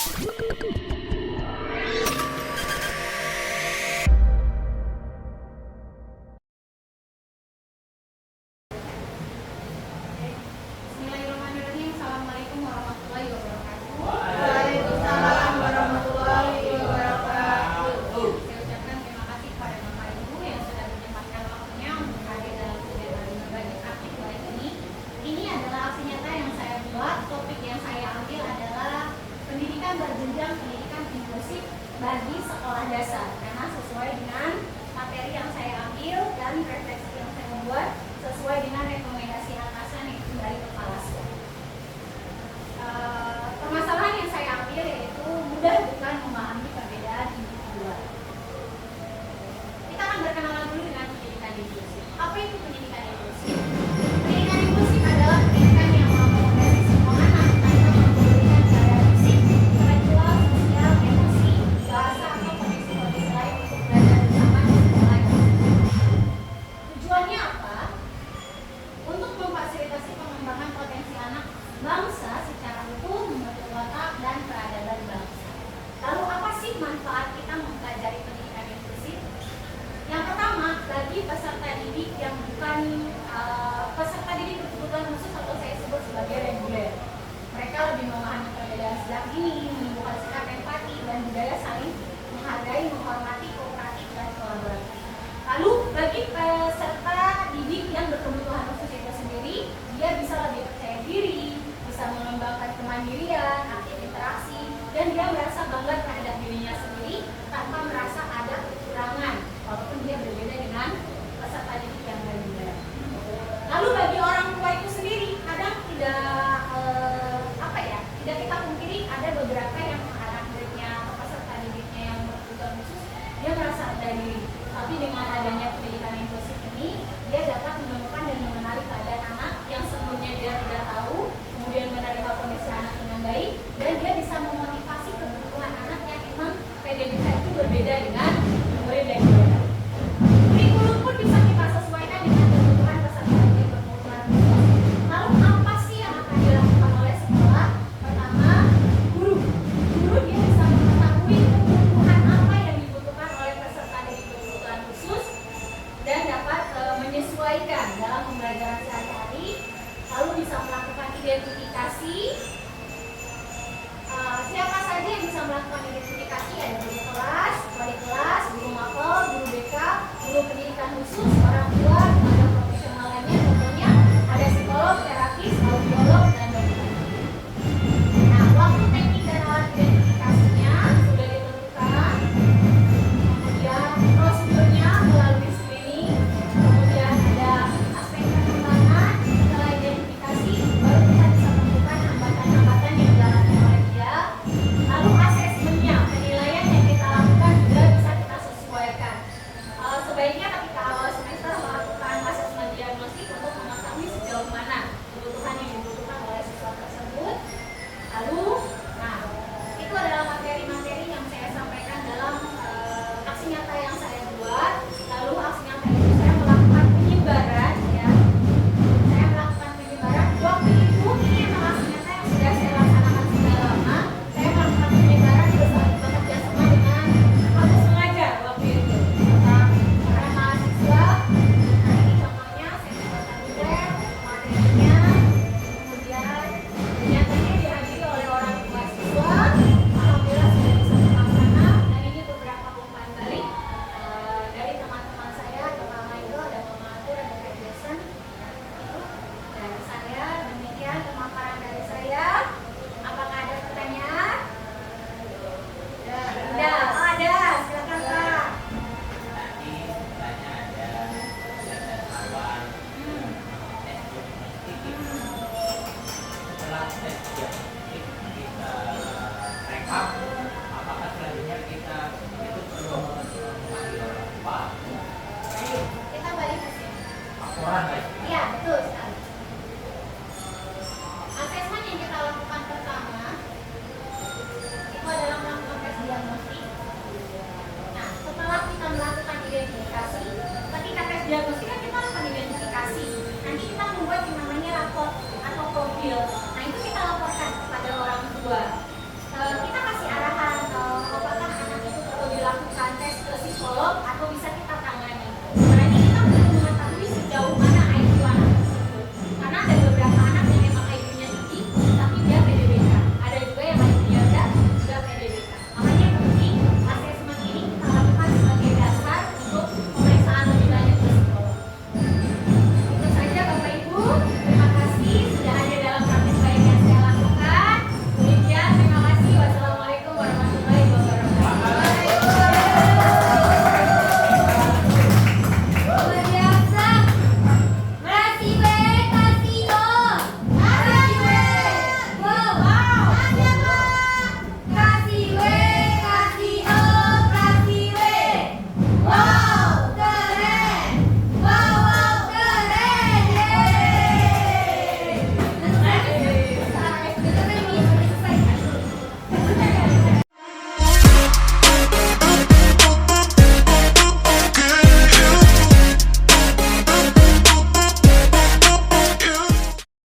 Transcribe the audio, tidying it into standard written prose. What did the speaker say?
Bismillahirrahmanirrahim. Assalamualaikum warahmatullahi wabarakatuh. Waalaikumsalam warahmatullahi wabarakatuh. Saya ucapkan terima kasih kepada Bapak Ibu yang sudah menyempatkan waktunya untuk hadir dalam kegiatan berbagi praktik baik ini. Ini adalah aksi nyata yang saya buat. Topik yang saya ambil adalah pendidikan berjenjang, pendidikan inklusif bagi sekolah dasar. Karena sesuai dengan materi yang saya ambil dan refleksi yang saya buat sesuai dengan rekomendasi atasan yang dari kepala sekolah. Permasalahan yang saya ambil yaitu mudah bukan memahami perbedaan individual. Kita akan berkenalan dulu dengan pendidikan inklusif. Apa itu pendidikan inklusif? Pendidikan inklusif adalah pendidikan yang mengakomodasi semua anak tanpa memberikan secara fisik, intelektual, sosial, emosi, bahasa atau kondisi-kondisi lain untuk belajar bersama di sekolah yang tersebut. Tujuannya apa? Untuk memfasilitasi pengembangan potensi anak bangsa secara utuh, membentuk watak dan peradaban bangsa. Lalu apa sih manfaat kita mempelajari pendidikan inklusif? Yang pertama, bagi peserta didik yang bukan peserta didik berkebutuhan khusus atau saya sebut sebagai reguler, mereka lebih memahami perbedaan sejak dini, menumbuhkan sikap empati dan budaya saling menghargai, menghormati, kooperatif dan kolaboratif. Lalu bagi peserta didik yang berkebutuhan khusus itu sendiri, dia bisa lebih percaya diri, bisa mengembangkan kemandirian, aktif interaksi, dan dia merasa bangga terhadap dirinya sendiri tanpa merasa ada kekurangan, walaupun dia berbeda dengan peserta didik yang reguler. Lalu bagi orang tua itu sendiri, kadang tidak kita pungkiri ada beberapa yang anak muridnya atau peserta didiknya yang berkebutuhan khusus, dia merasa rendah diri. Tapi dengan adanya